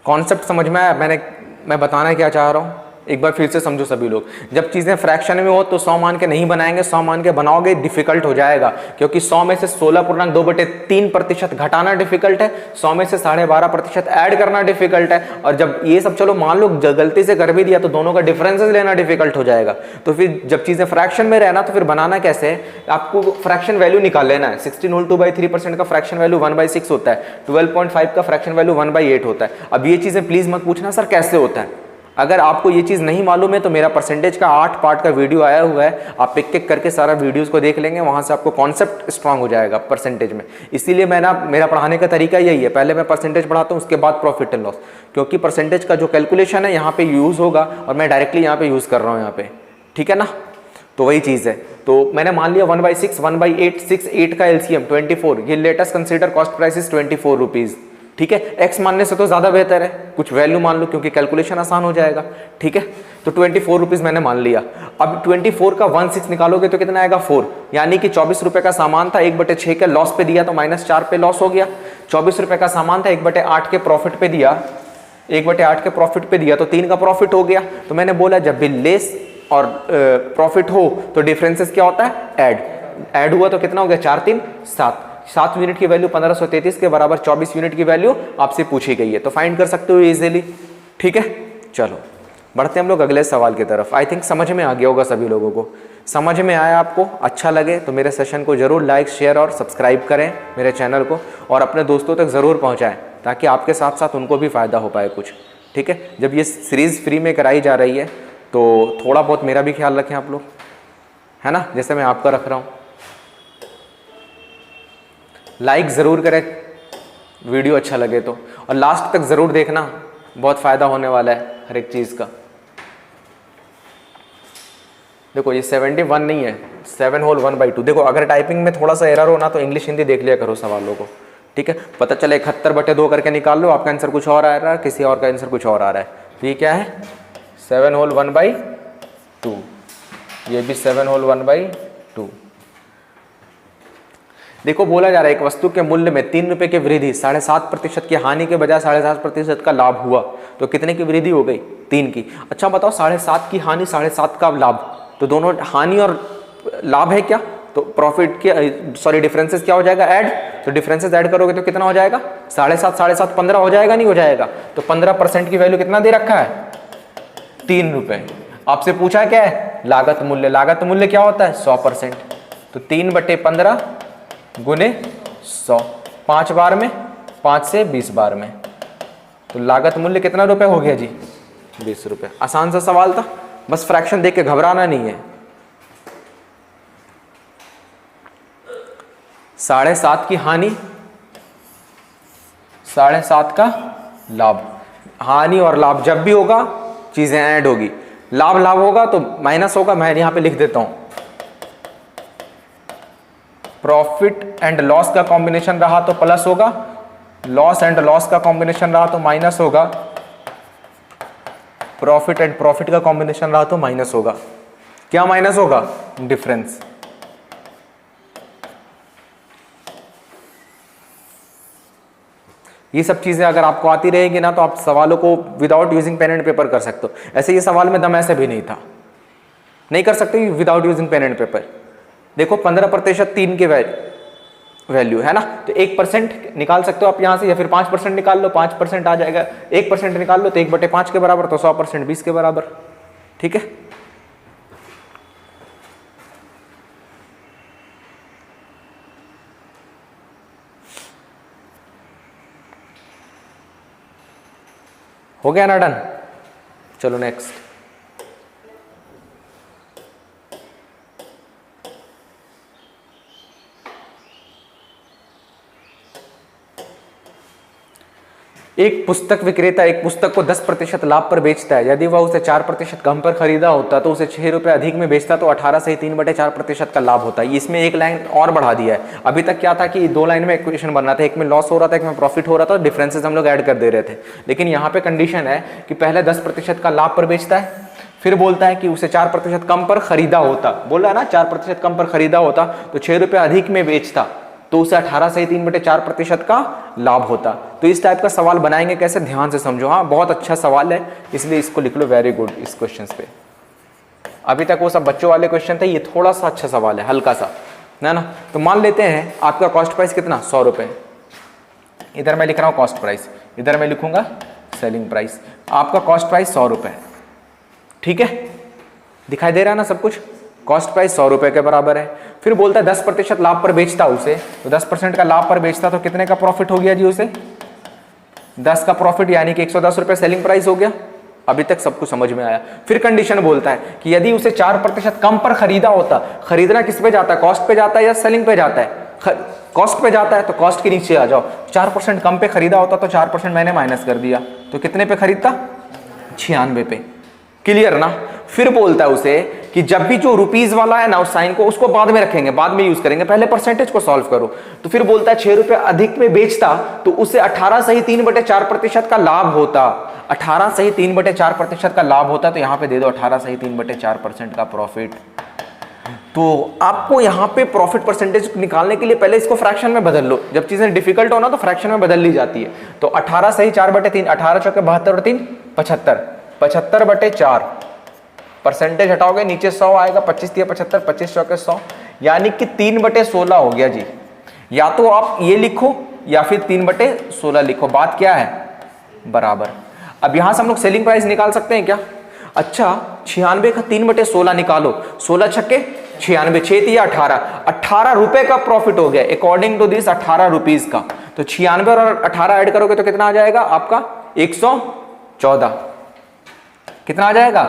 कॉन्सेप्ट समझ में आया? मैं बताना क्या चाह रहा हूँ, एक बार फिर से समझो सभी लोग। जब चीज़ें फ्रैक्शन में हो तो 100 मान के नहीं बनाएंगे, 100 मान के बनाओगे डिफिकल्ट हो जाएगा, क्योंकि 100 में से 16.2/3% घटाना डिफिकल्ट है, 100 में से 12.5% ऐड करना डिफिकल्ट है, और जब ये सब चलो मान लो गलती से कर भी दिया तो दोनों का डिफरेंसेस लेना डिफिकल्ट हो जाएगा। तो फिर जब चीज़ें फ्रैक्शन में रहना तो फिर बनाना कैसे है, आपको फ्रैक्शन वैल्यू निकाल लेना है। 16 होल 2/3% का फ्रैक्शन वैल्यू 1/6 होता है, 12.5 का फ्रैक्शन वैल्यू 1/8 होता है। अब ये चीज़ें प्लीज़ मत पूछना सर कैसे होता है, अगर आपको ये चीज़ नहीं मालूम है तो मेरा परसेंटेज का 8 पार्ट का वीडियो आया हुआ है, आप एक एक करके सारा वीडियोस को देख लेंगे, वहाँ से आपको कॉन्सेप्ट स्ट्रांग हो जाएगा परसेंटेज में। इसीलिए मेरा पढ़ाने का तरीका यही है, पहले मैं परसेंटेज पढ़ाता हूँ, उसके बाद प्रॉफिट एंड लॉस, क्योंकि परसेंटेज का जो कैलकुलेशन है यहाँ पे यूज़ होगा और मैं डायरेक्टली यहाँ पे यूज़ कर रहा हूँ यहाँ पे, ठीक है ना। तो वही चीज़ है। तो मैंने मान लिया 1/6, 1/8, 6, 8 का LCM 24, ये latest consider cost price is 24 rupees, ठीक है। एक्स मानने से तो ज़्यादा बेहतर है, कुछ वैल्यू मान लो क्योंकि कैलकुलेशन आसान हो जाएगा, ठीक है। तो 24 रुपीज़ मैंने मान लिया। अब 24 का 1/6 निकालोगे तो कितना आएगा 4, यानी कि 24 रुपये का सामान था, 1/6 के लॉस पे दिया तो -4 पे लॉस हो गया। 24 रुपये का सामान था, 1/8 के प्रॉफिट पे दिया, 1/8 के प्रॉफिट पे दिया तो 3 का प्रॉफिट हो गया। तो मैंने बोला जब भी लेस और प्रॉफिट हो तो डिफरेंसेस क्या होता है, ऐड हुआ तो कितना हो गया 4 3 7, 7 यूनिट की वैल्यू 1533 के बराबर 24 यूनिट की वैल्यू आपसे पूछी गई है, तो फाइंड कर सकते हो इजीली, ठीक है। चलो बढ़ते हम लोग अगले सवाल की तरफ। आई थिंक समझ में आ गया होगा सभी लोगों को, समझ में आया आपको, अच्छा लगे तो मेरे सेशन को जरूर लाइक शेयर और सब्सक्राइब करें मेरे चैनल को, और अपने दोस्तों तक ज़रूर पहुँचाएँ ताकि आपके साथ साथ उनको भी फ़ायदा हो पाए कुछ, ठीक है। जब ये सीरीज़ फ्री में कराई जा रही है तो थोड़ा बहुत मेरा भी ख्याल रखें आप लोग, है ना, जैसे मैं आपका रख रहा हूँ। लाइक ज़रूर करें वीडियो अच्छा लगे तो, और लास्ट तक ज़रूर देखना, बहुत फ़ायदा होने वाला है हर एक चीज़ का। देखो ये 71 नहीं है, 7 होल 1/2। देखो अगर टाइपिंग में थोड़ा सा एरर हो ना तो इंग्लिश हिंदी देख लिया करो सवालों को, ठीक है। पता चले 71/2 करके निकाल लो, आपका आंसर कुछ और आ रहा है, किसी और का आंसर कुछ और आ रहा है। तो ये क्या है 7 होल 1/2, ये भी 7 होल 1/2। देखो बोला जा रहा है एक वस्तु के मूल्य में 3 रुपए की वृद्धि 7.5% की हानि के बजाय 7.5% का लाभ हुआ, तो कितने की वृद्धि हो गई, 3 की। अच्छा बताओ 7.5 की हानि 7.5 का लाभ, तो दोनों हानि और लाभ है क्या, तो प्रॉफिट के सॉरी डिफरेंसेस क्या हो जाएगा, ऐड, तो डिफरेंसेस ऐड करोगे तो कितना हो जाएगा 7.5 15 हो जाएगा, नहीं हो जाएगा। तो 15% की वैल्यू कितना दे रखा है 3 रुपए। आपसे पूछा क्या है लागत मूल्य, लागत मूल्य क्या होता है 100%, तो 3/15 गुने 100, 5 बार में, 5 से 20 बार में, तो लागत मूल्य कितना रुपए हो गया जी 20 रुपए। आसान सा सवाल था, बस फ्रैक्शन देख के घबराना नहीं है। 7.5 की हानि, 7.5 का लाभ, हानि और लाभ जब भी होगा चीजें ऐड होगी, लाभ लाभ होगा तो माइनस होगा, मैं यहां पे लिख देता हूं प्रॉफिट एंड लॉस का कॉम्बिनेशन रहा तो प्लस होगा, लॉस एंड लॉस का कॉम्बिनेशन रहा तो माइनस होगा, प्रॉफिट एंड प्रॉफिट का कॉम्बिनेशन रहा तो माइनस होगा। क्या माइनस होगा, डिफरेंस। ये सब चीजें अगर आपको आती रहेगी ना तो आप सवालों को without using pen and paper कर सकते हो। ऐसे ये सवाल में दम ऐसे भी नहीं था, नहीं कर सकते without using pen and paper. देखो 15% 3 के वैल्यू है ना, तो 1% निकाल सकते हो आप यहां से, या फिर 5% निकाल लो, 5% आ जाएगा। 1% निकाल लो तो 1/5 के बराबर, तो 100% 20 के बराबर, ठीक है। हो गया ना डन, चलो नेक्स्ट। एक पुस्तक विक्रेता एक पुस्तक को 10% लाभ पर बेचता है, यदि वह उसे 4% कम पर खरीदा होता तो उसे 6 रुपये अधिक में बेचता तो 18 से 3/4% का लाभ होता है। इसमें एक लाइन और बढ़ा दिया है, अभी तक क्या था कि 2 लाइन में इक्वेशन बन रहा था, एक में लॉस हो रहा था एक में प्रॉफिट हो रहा था, डिफरेंसेस हम लोग ऐड कर दे रहे थे। लेकिन यहाँ पे कंडीशन है कि पहले 10% का लाभ पर बेचता है, फिर बोलता है कि उसे 4% कम पर खरीदा होता, बोला ना 4% कम पर खरीदा होता तो 6 रुपये अधिक में बेचता, तो उसे 18 सही 3/4% का लाभ होता। तो इस टाइप का सवाल बनाएंगे कैसे, ध्यान से समझो। हाँ, बहुत अच्छा सवाल है, इसलिए इसको लिख लो वेरी गुड इस क्वेश्चन पे। अभी तक वो सब बच्चों वाले क्वेश्चन थे, ये थोड़ा सा अच्छा सवाल है, हल्का सा, है ना। तो मान लेते हैं आपका कॉस्ट प्राइस कितना, 100 रुपये। इधर मैं लिख रहा हूँ कॉस्ट प्राइस, इधर मैं लिखूंगा सेलिंग प्राइस। आपका कॉस्ट प्राइस 100 रुपये, ठीक है, दिखाई दे रहा है ना सब कुछ। कॉस्ट प्राइस 100 रुपये के बराबर है। फिर बोलता है 10% लाभ पर बेचता उसे, तो 10% का लाभ पर बेचता तो कितने का प्रॉफिट हो गया जी उसे, 10 का प्रॉफिट, यानी कि 110 रुपये सेलिंग प्राइस हो गया। अभी तक सब कुछ समझ में आया। फिर कंडीशन बोलता है कि यदि उसे 4% कम पर खरीदा होता, खरीदना किस पे जाता है, कॉस्ट पे जाता है या सेलिंग पे जाता है, कॉस्ट पे जाता है, तो कॉस्ट के नीचे आ जाओ। 4% कम पे खरीदा होता तो 4% मैंने माइनस कर दिया, तो कितने पे खरीदता, 96 पे। क्लियर ना। फिर बोलता है उसे कि जब भी जो रुपीज वाला है ना उस साइन को, उसको बाद में रखेंगे, बाद में यूज करेंगे, पहले परसेंटेज को सॉल्व करो। तो फिर बोलता है 6 रुपए अधिक में बेचता तो उसे 18 सही 3/4% का लाभ होता। 18 सही 3/4% का लाभ होता, तो यहां पे दे दो 18 सही 3/4% का प्रॉफिट। तो आपको यहां पे प्रॉफिट परसेंटेज निकालने के लिए पहले इसको फ्रैक्शन में बदल लो। जब चीजें डिफिकल्ट हो ना तो फ्रैक्शन में बदल ली जाती है। तो 18 सही 4/3, 18 चौके 72 और 3 75, 75/4 परसेंटेज हटाओगे नीचे 100 आएगा, 25 × 75, 25 चौके 100, यानी कि 3/16 हो गया जी। या तो आप ये लिखो या फिर 3/16 लिखो, बात क्या है, बराबर। अब यहां से हम लोग सेलिंग प्राइस निकाल सकते हैं क्या। अच्छा, 96 का 3/16 निकालो, 16 छक्के 96, 6 या 18 रुपए का प्रॉफिट हो गया अकॉर्डिंग टू दिस, 18 रुपीज का। तो 96 और 18 ऐड करोगे तो कितना आ जाएगा आपका, 114। कितना आ जाएगा,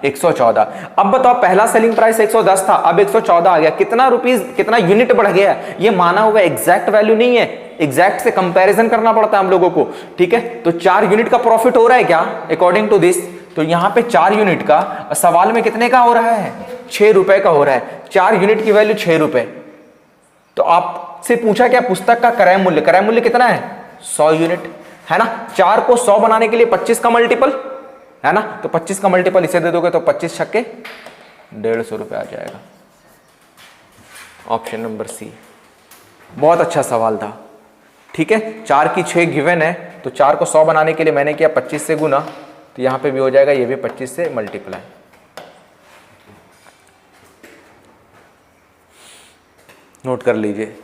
114। अब बताओ, पहला सेलिंग प्राइस 110 था, अब 114 आ गया, कितना रुपीस, कितना यूनिट बढ़ गया। ये माना हुआ एग्जैक्ट वैल्यू नहीं है, एग्जैक्ट से कंपैरिजन करना पड़ता है हम लोगों को, ठीक है। तो 4 यूनिट का प्रॉफिट हो रहा है क्या अकॉर्डिंग टू दिस, तो यहां पे 4 यूनिट का, सवाल में कितने का हो रहा है, 6 रुपए का हो रहा है। 4 यूनिट की वैल्यू 6 रुपए। तो आपसे पूछा क्या, पुस्तक का क्रय मूल्य, क्रय मूल्य कितना है, 100 यूनिट, है ना। 4 को 100 बनाने के लिए 25 का मल्टीपल, है ना, तो 25 का मल्टीपल इसे दे दोगे तो 25 छक्के 150 रुपए आ जाएगा। ऑप्शन नंबर सी, बहुत अच्छा सवाल था, ठीक है। 4 की 6 गिवन है, तो 4 को 100 बनाने के लिए मैंने किया 25 से गुना, तो यहां पे भी हो जाएगा, ये भी 25 से मल्टीप्लाई। नोट कर लीजिए।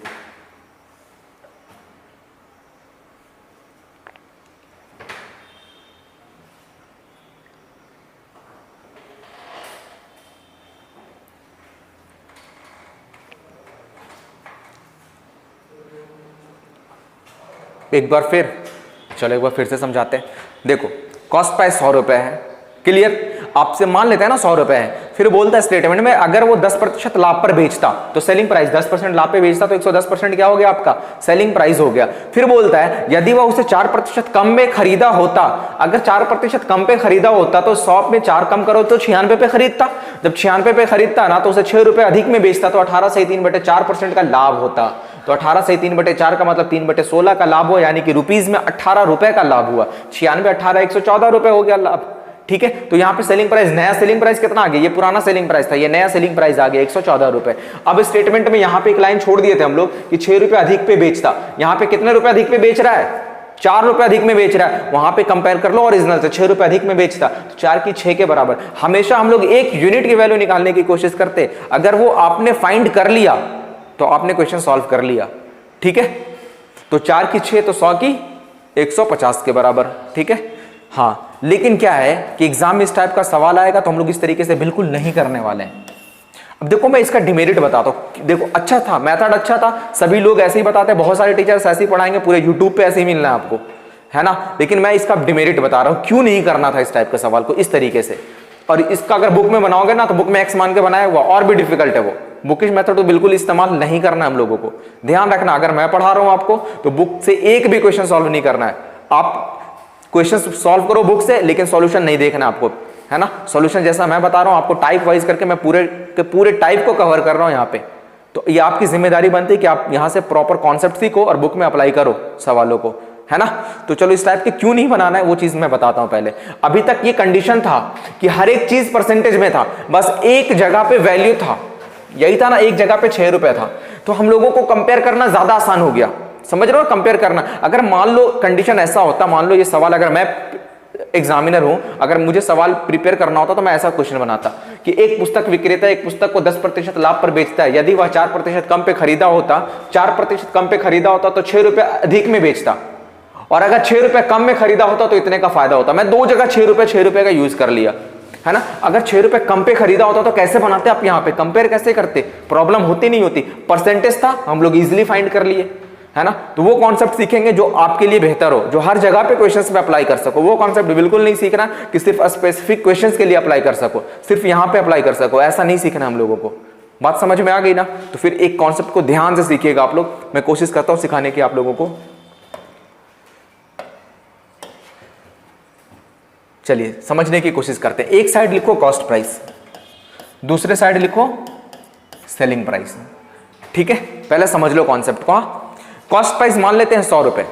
एक बार फिर, चलो एक बार फिर से समझाते हैं। देखो, कॉस्ट प्राइस 100 रुपए है, क्लियर। आपसे मान लेते हैं ना 100 रुपए है, फिर बोलता है स्टेटमेंट में अगर वो 10% लाभ पर बेचता, तो सेलिंग प्राइस 10% लाभ पे बेचता तो 110% क्या हो गया आपका, सेलिंग प्राइस हो गया। फिर बोलता है यदि वह उसे 4% कम में खरीदा होता, अगर 4% कम पे खरीदा होता तो 100 में 4 कम करो तो 96 पे खरीदता। जब 96 पे खरीदता ना तो उसे 6 रुपए अधिक में बेचता, तो 18 सही 3/4% का लाभ होता। तो 18 सही 3/4 का मतलब 3/16 का लाभ हुआ, यानी कि रुपीज में 18 रुपए का लाभ हुआ। 96 18 114 रुपए हो गया लाभ, ठीक है। तो यहां पे सेलिंग प्राइस, नया सेलिंग प्राइस कितना आ गया, ये पुराना सेलिंग प्राइस था, ये नया सेलिंग प्राइस आ गया 114 रुपए। अब स्टेटमेंट में यहां पे एक लाइन छोड़ दिए थे हम लोग कि 6 रुपए अधिक पे बेचता, यहां पे कितने रुपए अधिक पे बेच रहा है, 4 रुपए अधिक में बेच रहा है। वहां पे कंपेयर कर लो ओरिजिनल से, 6 रुपए अधिक में बेचता, तो 4 की 6 के बराबर। हमेशा हम लोग एक यूनिट की वैल्यू निकालने की कोशिश करते, अगर वो आपने फाइंड कर लिया तो आपने क्वेश्चन सॉल्व कर लिया, ठीक है। तो 4 की 6 तो 100 की 150 के बराबर, ठीक है। हाँ, लेकिन क्या है कि एग्जाम में इस टाइप का सवाल आएगा तो हम लोग इस तरीके से बिल्कुल नहीं करने वाले हैं। अब देखो, मैं इसका डिमेरिट बताता हूं। देखो, अच्छा था, मेथड अच्छा था, सभी लोग ऐसे ही बताते हैं, बहुत सारे टीचर्स ऐसे ही पढ़ाएंगे, पूरे यूट्यूब पे ऐसे ही मिलना है आपको, है ना। लेकिन मैं इसका डिमेरिट बता रहा हूं, क्यों नहीं करना था इस टाइप का सवाल को इस तरीके से। और इसका अगर बुक में बनाओगे ना तो बुक में एक्स मान के बनाया हुआ और भी डिफिकल्ट है वो। बुकिश मेथड तो बिल्कुल इस्तेमाल नहीं करना हम लोगों को, ध्यान रखना। अगर मैं पढ़ा रहा हूं आपको तो बुक से एक भी क्वेश्चन सॉल्व नहीं करना है। आप क्वेश्चन सॉल्व करो बुक से, लेकिन सॉल्यूशन नहीं देखना आपको, है ना। सॉल्यूशन जैसा मैं बता रहा हूं आपको टाइप वाइज करके मैं पूरे के पूरे टाइप को कवर कर रहा हूं यहाँ पे। तो ये आपकी जिम्मेदारी बनती है कि आप यहाँ से प्रॉपर कॉन्सेप्ट सीखो और बुक में अप्लाई करो सवालों को, है ना। तो चलो, इस टाइप के क्यों नहीं बनाना है वो चीज मैं बताता हूं पहले। अभी तक ये कंडीशन था कि हर एक चीज परसेंटेज में था, बस एक जगह पे वैल्यू था, यही था ना, एक जगह पे 6 रुपए था। तो हम लोगों को कंपेयर करना ज्यादा आसान हो गया। समझ रहे हो कंपेयर करना। अगर मान लो कंडीशन ऐसा होता, मान लो ये सवाल, अगर मैं एग्जामिनर हूं, अगर मुझे सवाल प्रिपेयर करना होता तो मैं ऐसा क्वेश्चन बनाता कि एक पुस्तक विक्रेता एक पुस्तक को 10% लाभ पर बेचता है, यदि वह 4% कम पे खरीदा होता, 4% कम पे खरीदा होता तो 6 रुपए अधिक में बेचता, और अगर 6 रुपए कम में खरीदा होता तो इतने का फायदा होता। मैं दो जगह 6 रुपए का यूज कर लिया, है ना। अगर 6 रुपए कम पे खरीदा होता तो कैसे बनाते आप, यहाँ पे कंपेयर कैसे करते, प्रॉब्लम होती नहीं होती, परसेंटेज था, हम लोग इजिली फाइंड कर लिए, है ना। तो वो कॉन्सेप्ट सीखेंगे जो आपके लिए बेहतर हो, जो हर जगह पे क्वेश्चंस में अप्लाई कर सको। वो कॉन्सेप्ट बिल्कुल नहीं सीखना कि सिर्फ स्पेसिफिक क्वेश्चंस के लिए अप्लाई कर सको, सिर्फ यहाँ पे अप्लाई कर सको, ऐसा नहीं सीखना हम लोगों को। बात समझ में आ गई ना। तो फिर एक कॉन्सेप्ट को ध्यान से सीखिएगा आप लोग, मैं कोशिश करता हूं सिखाने की आप लोगों को। चलिए समझने की कोशिश करते हैं। एक साइड लिखो कॉस्ट प्राइस, दूसरे साइड लिखो सेलिंग प्राइस, ठीक है। पहले समझ लो कॉन्सेप्ट को। कॉस्ट प्राइस मान लेते हैं 100 रुपए,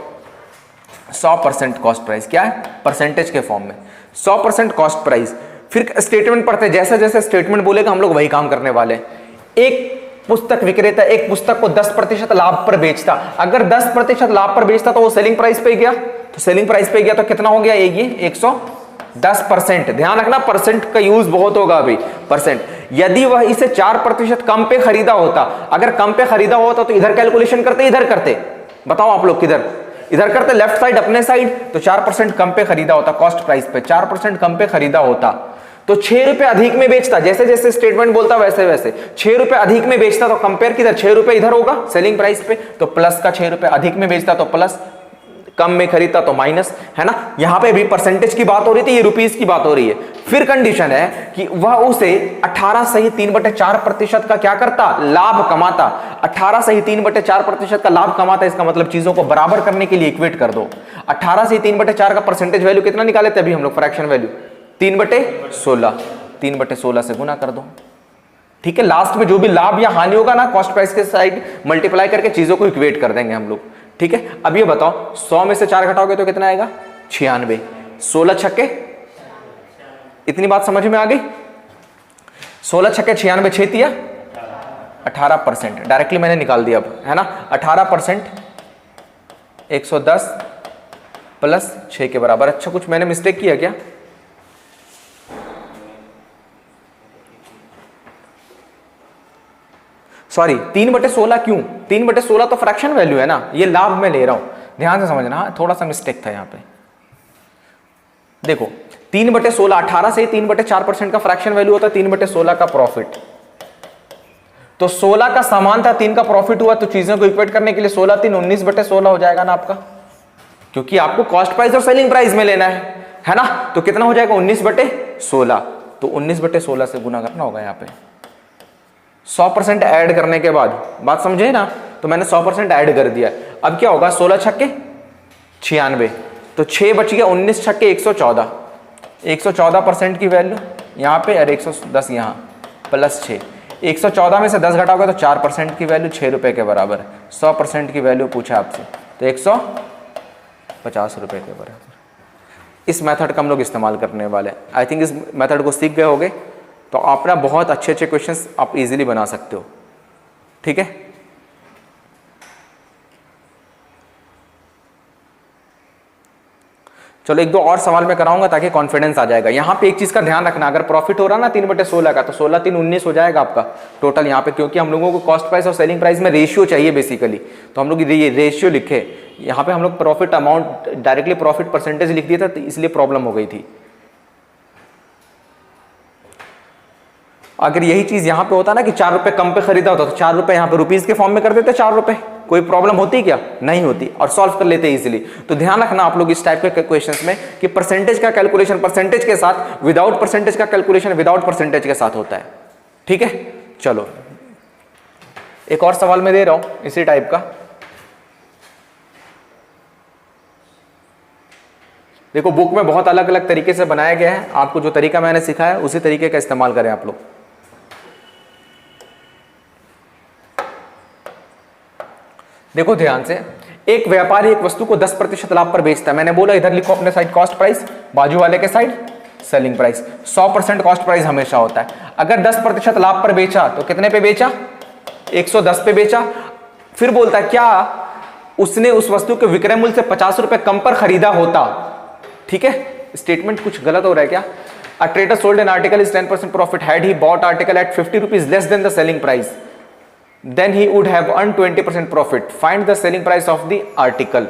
100% कॉस्ट प्राइस क्या है, परसेंटेज के फॉर्म में 100% कॉस्ट प्राइस। फिर स्टेटमेंट पढ़ते हैं, जैसे जैसे स्टेटमेंट बोलेगा हम लोग वही काम करने वाले हैं। एक पुस्तक विक्रेता एक पुस्तक को 10% लाभ पर बेचता, अगर 10% लाभ पर बेचता तो वो सेलिंग प्राइस पे गया, तो सेलिंग प्राइस पे गया तो कितना हो गया, ये 110%। ध्यान रखना परसेंट का यूज बहुत होगा अभी, परसेंट। यदि वह इसे 4% कम पे खरीदा होता, अगर कम पे खरीदा होता तो इधर कैलकुलेशन करते इधर करते, बताओ आप लोग किधर, इधर करते लेफ्ट साइड अपने साइड, तो 4% कम पे खरीदा होता, कॉस्ट प्राइस पे 4% कम पे खरीदा होता तो 6 रुपए अधिक में बेचता, जैसे जैसे स्टेटमेंट बोलता वैसे वैसे 6 रुपए अधिक में बेचता, तो कंपेयर किधर, 6 रुपए इधर होगा सेलिंग प्राइस पे, तो प्लस का 6 रुपए अधिक में बेचता तो प्लस, कम में खरीदता तो माइनस, है ना। यहां पे भी परसेंटेज की बात हो रही थी, ये रुपीस की बात हो रही है। फिर कंडीशन है कि वह उसे 18 सही 3/4% का क्या करता, लाभ कमाता। 18 सही 3/4% का लाभ कमाता, इसका मतलब चीजों को बराबर करने के लिए इक्वेट कर दो। 18 से 3/4 का परसेंटेज वैल्यू कितना निकाले थे अभी हम लोग, फ्रैक्शन वैल्यू 3/16, 3/16 से गुना कर दो, ठीक है। लास्ट में जो भी लाभ या हानि होगा ना, कॉस्ट प्राइस के साइड मल्टीप्लाई करके चीजों को इक्वेट कर देंगे हम लोग, ठीक है। अब ये बताओ 100 में से 4 घटाओगे तो कितना आएगा, 96, 16 छक्के, इतनी बात समझ में आ गई। 16 छक्के 96, 6 तिया 18%, डायरेक्टली मैंने निकाल दिया अब, है ना। 18% 110 प्लस 6 के बराबर। अच्छा कुछ मैंने मिस्टेक किया क्या, सॉरी 3/16 क्यों, 3/16 तो फ्रैक्शन वैल्यू है ना, ये लाभ में ले रहा हूं, ध्यान से समझना, थोड़ा सा मिस्टेक था यहां पे। देखो 3/16, 18 से 3/4% का फ्रैक्शन वैल्यू होता है, 3/16 का प्रॉफिट, तो 16 का सामान था, 3 का प्रॉफिट हुआ, तो चीजों को इक्वेट करने के लिए 16 3 19/16 हो जाएगा ना आपका, क्योंकि आपको कॉस्ट प्राइस और सेलिंग प्राइस में लेना है ना। तो कितना हो जाएगा 19/16, तो 19/16 से गुना करना होगा यहाँ पे। 100% ऐड करने के बाद, बात समझे ना, तो मैंने 100% ऐड कर दिया। अब क्या होगा, 16 छक्के 96, तो 6 बच गया, 19 छक्के 114, 114% की वैल्यू यहाँ पे और 110 यहाँ प्लस 6, 114 में से 10 घटाओगे तो 4% की वैल्यू 6 रुपए के बराबर है। 100% की वैल्यू पूछा आपसे तो 150 रुपए के बराबर। इस मेथड का हम लोग इस्तेमाल करने वाले हैं। आई थिंक इस मेथड को सीख गए होगे, तो आप ना बहुत अच्छे अच्छे क्वेश्चंस आप इजीली बना सकते हो, ठीक है। चलो एक दो और सवाल मैं कराऊंगा ताकि कॉन्फिडेंस आ जाएगा। यहाँ पे एक चीज का ध्यान रखना, अगर प्रॉफिट हो रहा ना 3/16 का, तो 16 3 19 हो जाएगा आपका टोटल यहाँ पे, क्योंकि हम लोगों को कॉस्ट प्राइस और सेलिंग प्राइस में रेशियो चाहिए बेसिकली, तो हम लोग ये रेशियो लिखे। यहाँ पे हम लोग profit amount directly profit percentage लिख दिया था, तो इसलिए प्रॉब्लम हो गई थी। अगर यही चीज यहाँ पे होता ना कि 4 रुपए कम पे खरीदा होता, तो 4 रुपए यहाँ पे रुपीज के फॉर्म में कर देते, 4 रुपए, कोई प्रॉब्लम होती क्या, नहीं होती, और सॉल्व कर लेते इजीली। तो ध्यान रखना आप लोग इस टाइप के क्वेश्चंस में कि परसेंटेज का कैलकुलेशन परसेंटेज के साथ, विदाउट परसेंटेज का कैलकुलेशन विदाउट परसेंटेज के साथ होता है, ठीक है। चलो एक और सवाल मैं दे रहा हूं इसी टाइप का। देखो बुक में बहुत अलग अलग तरीके से बनाया गया है, आपको जो तरीका मैंने सिखाया उसी तरीके का इस्तेमाल करें आप लोग। देखो ध्यान से, एक व्यापारी एक वस्तु को 10% लाभ पर बेचता है। मैंने बोला इधर लिखो अपने साइड कॉस्ट प्राइस, बाजू वाले के side selling price. 100% cost price हमेशा होता है। अगर 10% लाभ पर बेचा तो कितने पे बेचा, 110 पे बेचा। फिर बोलता है क्या उसने उस वस्तु के विक्रय मूल्य से 50 रुपए कम पर खरीदा होता। ठीक है, स्टेटमेंट कुछ गलत हो रहा है क्या? A trader sold an article is 10% profit. Had he bought article at 50 rupees less than the selling price, then he would have earned 20% profit. Find the selling price of the article.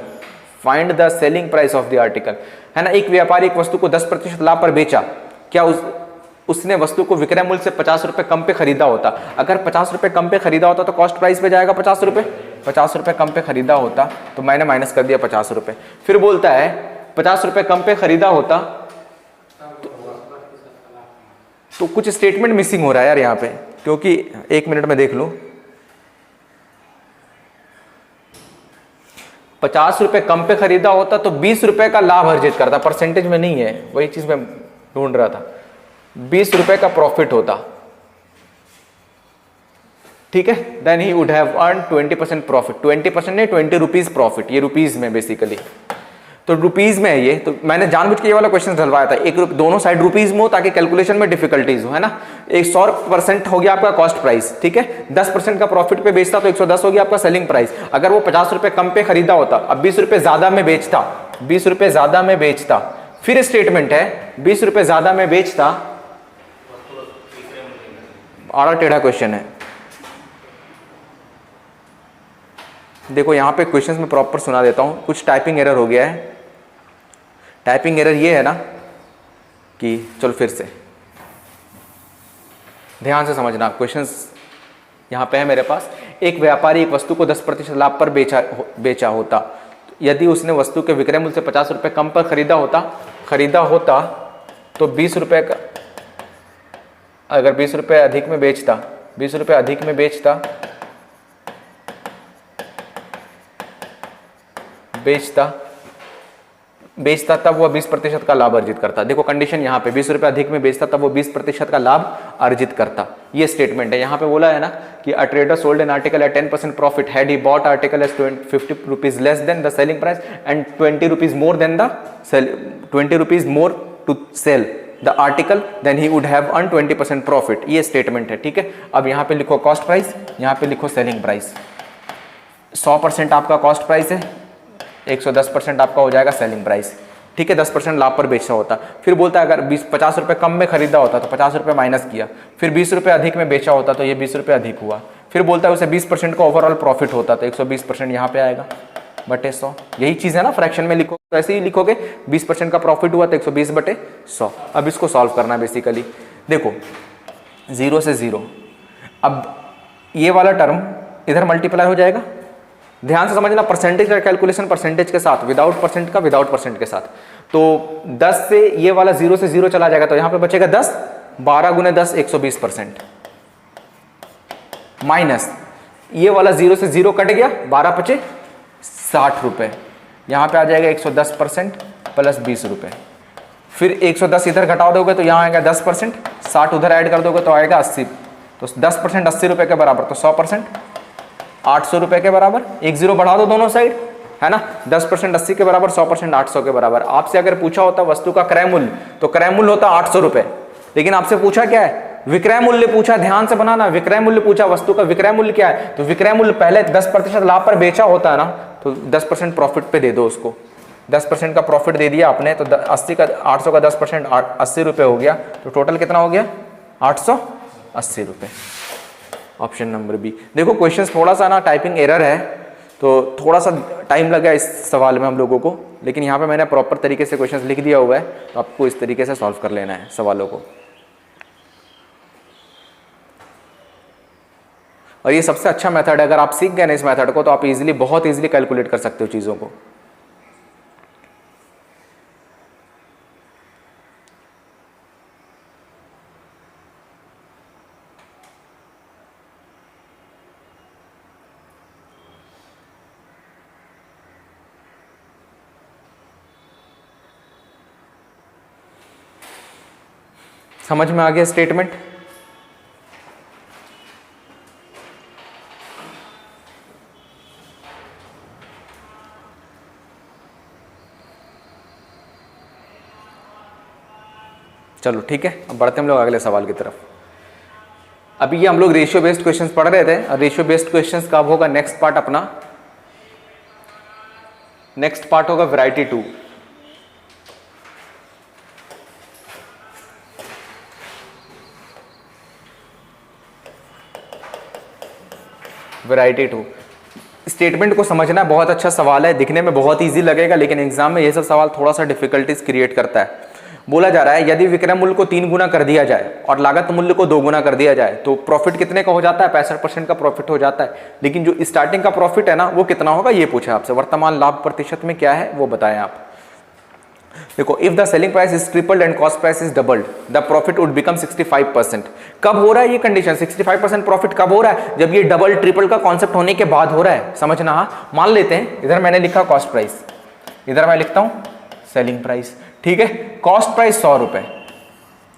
Find the selling price of the article. है ना, एक व्यापारी एक वस्तु को 10% लाभ पर बेचा, क्या उसने वस्तु को विक्रय मूल्य से 50 रुपए कम पे खरीदा होता? अगर 50 रुपए कम पे खरीदा होता तो कॉस्ट प्राइस पे जाएगा 50 रुपए। 50 रुपए कम पे खरीदा होता तो मैंने माइनस कर दिया 50 रुपए। फिर बोलता है 50 रुपए कम पे खरीदा होता तो कुछ स्टेटमेंट मिसिंग हो रहा है यार यहाँ पे, क्योंकि एक मिनट में देख लो। 50 रुपए कम पे खरीदा होता तो 20 रुपए का लाभ अर्जित करता, परसेंटेज में नहीं है, वही चीज मैं ढूंढ रहा था। 20 रुपए का प्रॉफिट होता, ठीक है, then he would have earn 20% profit. 20% नहीं, 20 रुपीज प्रॉफिट, ये रुपीज में बेसिकली, तो रुपीज में है ये। तो मैंने जानबूझ के ये वाला क्वेश्चन डलवाया था, दोनों साइड रुपीज में हो ताकि कैलकुलेशन में डिफिकल्टीज हो, है ना। 100% हो गया आपका कॉस्ट प्राइस, ठीक है, 10% का प्रॉफिट पे बेचता तो 110 हो गया आपका सेलिंग प्राइस। अगर वो 50 रुपए कम पे खरीदा होता, अब 20 रुपए ज्यादा में बेचता, 20 रुपए ज्यादा में बेचता, फिर स्टेटमेंट है 20 रुपए ज्यादा में बेचता। आड़ा टेढ़ा क्वेश्चन है, देखो यहां पे क्वेश्चंस में प्रॉपर सुना देता हूं, कुछ टाइपिंग एरर हो गया है। टाइपिंग एरर ये है ना कि, चलो फिर से ध्यान से समझना, क्वेश्चंस यहां पे है मेरे पास। एक व्यापारी एक वस्तु को 10% लाभ पर बेचा होता, यदि उसने वस्तु के विक्रय मूल्य से 50 रुपए कम पर खरीदा होता तो 20 रुपए का, अगर 20 रुपए अधिक में बेचता, 20 रुपए अधिक में बेचता तब वह 20% का लाभ अर्जित करता। देखो कंडीशन यहाँ पे 20 रुपए अधिक में बेचता तब वो 20% का लाभ अर्जित करता, ये स्टेटमेंट है। यहाँ पे बोला है ना कि a trader sold an article at 10% profit had he bought article at 50 rupees less than the selling price and 20 rupees more than the 20 rupees more to sell the article, then he would have earn 20% profit, ये statement है। ठीक है, अब यहाँ पे लिखो cost price, यहाँ पे लिखो सेलिंग प्राइस। 100% आपका कॉस्ट प्राइस है, 110% आपका हो जाएगा सेलिंग प्राइस। ठीक है, 10% लाभ पर बेचा होता। फिर बोलता है अगर 50 रुपए कम में खरीदा होता तो 50 रुपए माइनस किया, फिर 20 रुपए अधिक में बेचा होता तो ये 20 रुपए अधिक हुआ। फिर बोलता है उसे 20% का ओवरऑल प्रॉफिट होता तो 120% यहाँ पे आएगा बटे 100। यही चीज़ है ना, फ्रैक्शन में लिखो तो ऐसे ही लिखोगे, 20% का प्रॉफिट हुआ तो 120 बटे 100। अब इसको सॉल्व करना है बेसिकली। देखो 0 से 0, अब ये वाला टर्म इधर मल्टीप्लाई हो जाएगा। ध्यान से समझना, परसेंटेज का कैलकुलेशन परसेंटेज के साथ, विदाउट परसेंट का विदाउट परसेंट के साथ। तो 10 से ये वाला 0 से 0 चला जाएगा तो यहाँ पे बचेगा 10, 12 गुने 10 120%, माइनस ये वाला 0 से 0 कट गया, 12 बचे 60 रुपए, यहाँ पे आ जाएगा 110% प्लस 20 रुपए। फिर 110 इधर घटा दोगे तो यहाँ आएगा 10%, 60 उधर ऐड कर दोगे तो आएगा 80, तो 10% 80 रुपए के बराबर, तो 100% 800 रुपए के बराबर। एक 0 बढ़ा दो दोनों साइड, है ना। 10% 80 के बराबर, 100% 800 के बराबर। आपसे अगर पूछा होता वस्तु का क्रय मूल्य तो क्रय मूल्य होता 800 रुपए, लेकिन आपसे पूछा क्या है, विक्रय मूल्य पूछा। ध्यान से बनाना, विक्रय मूल्य पूछा, वस्तु का विक्रय मूल्य क्या है, तो विक्रय मूल्य पहले 10% लाभ पर बेचा होता है ना, तो 10% प्रॉफिट पे दे दो उसको। 10% का प्रॉफिट दे दिया आपने तो 80 का 800 का 10% 80 रुपए हो गया, तो टोटल कितना हो गया 880 रुपए। Option number B. देखो क्वेश्चन थोड़ा सा ना टाइपिंग एरर है तो थोड़ा सा टाइम लगा इस सवाल में हम लोगों को, लेकिन यहाँ पे मैंने प्रॉपर तरीके से क्वेश्चन लिख दिया हुआ है, तो आपको इस तरीके से सॉल्व कर लेना है सवालों को। और ये सबसे अच्छा मेथड है, अगर आप सीख गए ना इस मेथड को तो आप इजीली, बहुत इजीली कैलकुलेट कर सकते हो चीज़ों को। समझ में आ गया स्टेटमेंट? चलो ठीक है, अब बढ़ते हम लोग अगले सवाल की तरफ। अभी ये हम लोग रेशियो बेस्ड क्वेश्चंस पढ़ रहे थे, और रेशियो बेस्ड क्वेश्चंस कब होगा नेक्स्ट पार्ट अपना, नेक्स्ट पार्ट होगा वैरायटी 2। वैरायटी 2 स्टेटमेंट को समझना बहुत अच्छा सवाल है, दिखने में बहुत इजी लगेगा, लेकिन एग्जाम में ये सब सवाल थोड़ा सा डिफिकल्टीज क्रिएट करता है। बोला जा रहा है यदि विक्रय मूल्य को 3 गुना कर दिया जाए और लागत मूल्य को 2 गुना कर दिया जाए तो प्रॉफिट कितने का हो जाता है, 65% का प्रॉफिट हो जाता है। लेकिन जो स्टार्टिंग का प्रॉफिट है ना वो कितना होगा ये पूछा आपसे, वर्तमान लाभ प्रतिशत में क्या है वो बताएं आप। देखो, if the selling price is tripled and cost price is doubled the profit would become 65%। कब हो रहा है ये कंडीशन, 65% प्रॉफिट कब हो रहा है, जब ये डबल ट्रिपल का कॉन्सेप्ट होने के बाद हो रहा है, समझना। हाँ, मान लेते हैं इधर मैंने लिखा कॉस्ट प्राइस, इधर मैं लिखता हूं सेलिंग प्राइस, ठीक है। कॉस्ट प्राइस 100 रुपए,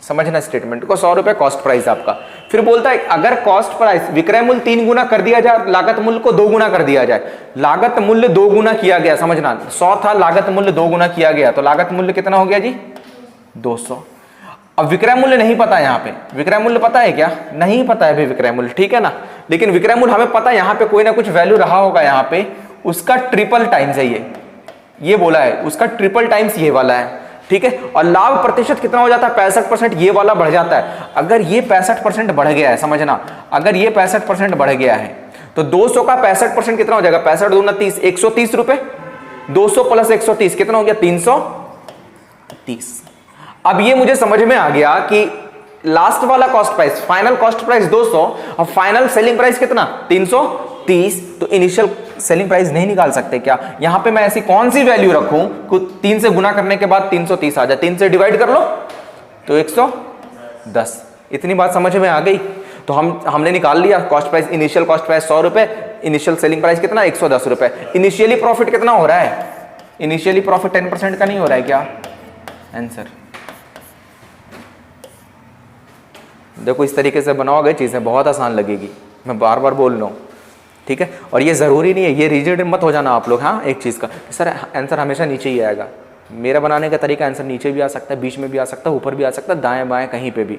समझना स्टेटमेंट को, 100 रुपए कॉस्ट प्राइस आपका। फिर बोलता है अगर कॉस्ट प्राइस विक्रय मूल्य 3 गुना कर दिया जाए, लागत मूल्य को 2 गुना कर दिया जाए, लागत मूल्य 2 गुना किया गया, समझना 100 था, लागत मूल्य 2 गुना किया गया, तो लागत मूल्य कितना हो गया जी 200। अब विक्रय मूल्य नहीं पता, यहाँ पे विक्रय मूल्य पता है क्या, नहीं पता है अभी विक्रय मूल्य, ठीक है ना। लेकिन विक्रय मूल्य हमें पता है यहाँ पे कोई ना कुछ वैल्यू रहा होगा, यहाँ पे उसका ट्रिपल टाइम्स है ये बोला है, उसका ट्रिपल टाइम्स ये वाला है, ठीक है। और लाभ प्रतिशत कितना हो जाता है 65%, ये वाला बढ़ जाता है। अगर ये 65% बढ़ गया है, समझना, अगर ये 65% बढ़ गया है तो 200 का 65% कितना हो जाएगा, 65 दूना 30, 130 रुपए, 200 प्लस 130 कितना हो गया 330। अब ये मुझे समझ में आ गया कि लास्ट वाला cost price, final cost price 200 और फाइनल सेलिंग प्राइस कितना 330, तो इनिशियल सेलिंग प्राइस नहीं निकाल सकते क्या। यहां पे मैं ऐसी कौन सी वैल्यू रखूं कि 3 से गुना करने के बाद 330 आ जाए, 3 से डिवाइड कर लो तो 110। इतनी बात समझ में आ गई। तो हमने निकाल लिया cost price, initial cost price 100 रुपए, इनिशियल सेलिंग प्राइस कितना 110 रुपए। इनिशियली प्रॉफिट कितना हो रहा है, इनिशियली प्रॉफिट 10% का नहीं हो रहा है क्या, आंसर। देखो इस तरीके से बनाओगे चीजें बहुत आसान लगेगी, मैं बार बार बोल रहा हूं, ठीक है। और ये जरूरी नहीं है, ये रिजिड मत हो जाना आप लोग। हाँ, एक चीज का सर आंसर हमेशा नीचे ही आएगा, मेरा बनाने का तरीका आंसर नीचे भी आ सकता है, बीच में भी आ सकता है, ऊपर भी आ सकता है, दाएं बाएं कहीं पे भी,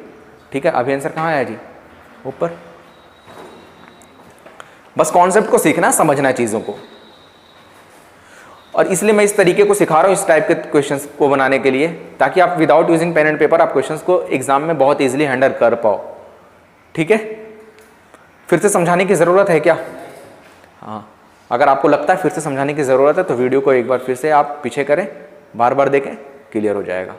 ठीक है। अभी आंसर कहाँ आया जी, ऊपर। बस कॉन्सेप्ट को सीखना, समझना चीजों को, और इसलिए मैं इस तरीके को सिखा रहा हूँ इस टाइप के क्वेश्चंस को बनाने के लिए, ताकि आप without using pen and paper आप क्वेश्चंस को एग्जाम में बहुत इजीली हैंडल कर पाओ, ठीक है। फिर से समझाने की ज़रूरत है क्या, हाँ, अगर आपको लगता है फिर से समझाने की ज़रूरत है तो वीडियो को एक बार फिर से आप पीछे करें, बार बार देखें, क्लियर हो जाएगा।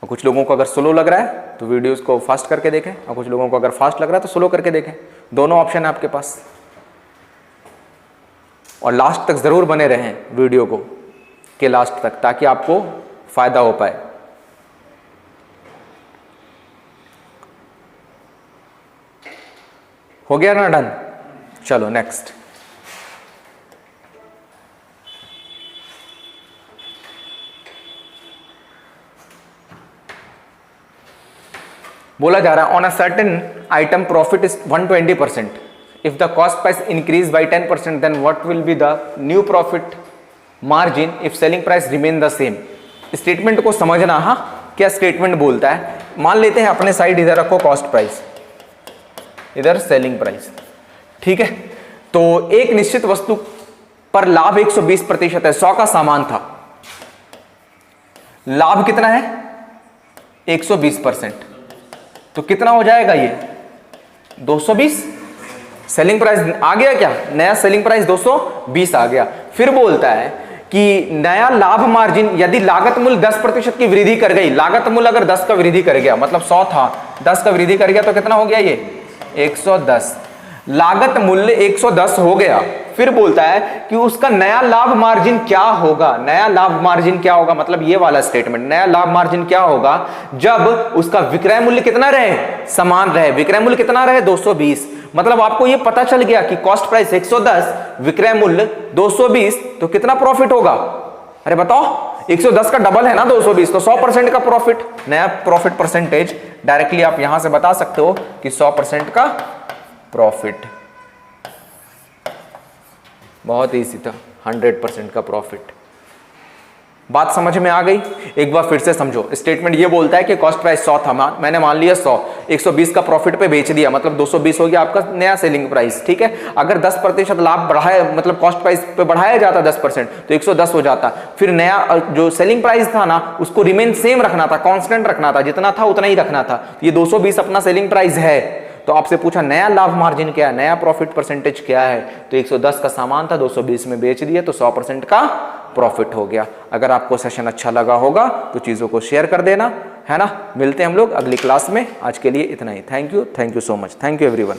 और कुछ लोगों को अगर स्लो लग रहा है तो वीडियोस को फास्ट करके देखें, और कुछ लोगों को अगर फास्ट लग रहा है तो स्लो करके देखें, दोनों ऑप्शन है आपके पास। और लास्ट तक ज़रूर बने रहें वीडियो को के लास्ट तक, ताकि आपको फ़ायदा हो पाए। हो गया ना डन, चलो नेक्स्ट। बोला जा रहा है on a certain item profit is 120%, if the cost price increase by 10% then what will be the new profit margin if selling price remain the same। Statement को समझना। हाँ, क्या स्टेटमेंट बोलता है, मान लेते हैं अपने साइड इधर रखो कॉस्ट प्राइस, इधर सेलिंग प्राइस, ठीक है। तो एक निश्चित वस्तु पर लाभ 120% है, 100 का सामान था, लाभ कितना है 120%, तो कितना हो जाएगा ये 220। सेलिंग प्राइस आ गया क्या, नया सेलिंग प्राइस 220 आ गया। फिर बोलता है कि नया लाभ मार्जिन यदि लागत मूल्य 10% की वृद्धि कर गई, लागत मूल्य अगर 10 का वृद्धि कर गया, मतलब 100 था 10 का वृद्धि कर गया तो कितना हो गया ये 110, लागत मूल्य 110 हो गया। फिर बोलता है कि उसका नया लाभ मार्जिन क्या होगा, नया लाभ मार्जिन क्या होगा, मतलब ये वाला स्टेटमेंट, नया लाभ मार्जिन क्या होगा जब उसका विक्रय मूल्य कितना रहे, समान रहे, विक्रय मूल्य कितना रहे 220। मतलब आपको ये पता चल गया कि कॉस्ट प्राइस 110, विक्रय मूल्य 220, तो कितना प्रॉफिट होगा, अरे बताओ 110 का डबल है ना 220, तो 100% का प्रॉफिट, नया प्रॉफिट परसेंटेज डायरेक्टली आप यहां से बता सकते हो कि 100% का प्रॉफिट, बहुत ईजी था, 100% का प्रॉफिट। बात समझ में आ गई? एक बार फिर से समझो। स्टेटमेंट ये बोलता है कि कॉस्ट प्राइस 100 था, मैंने मान लिया 100, 120 का प्रॉफिट पे बेच दिया, मतलब 220 हो गया आपका नया सेलिंग प्राइस, ठीक है। अगर 10% लाभ बढ़ाया, मतलब कॉस्ट प्राइस पे बढ़ाया जाता 10%, तो 110 हो जाता। फिर नया जो सेलिंग प्राइस था ना, उसको रिमेन सेम रखना था, कांस्टेंट रखना था, जितना था उतना ही रखना था। ये 220 अपना सेलिंग प्राइस है, तो आपसे पूछा नया लाभ मार्जिन क्या है, नया प्रॉफिट परसेंटेज क्या है, तो 110 का सामान था, 220 में बेच दिया, तो 100% का प्रॉफिट हो गया। अगर आपको सेशन अच्छा लगा होगा तो चीज़ों को शेयर कर देना, है ना। मिलते हैं हम लोग अगली क्लास में। आज के लिए इतना ही। Thank you so much. Thank you everyone.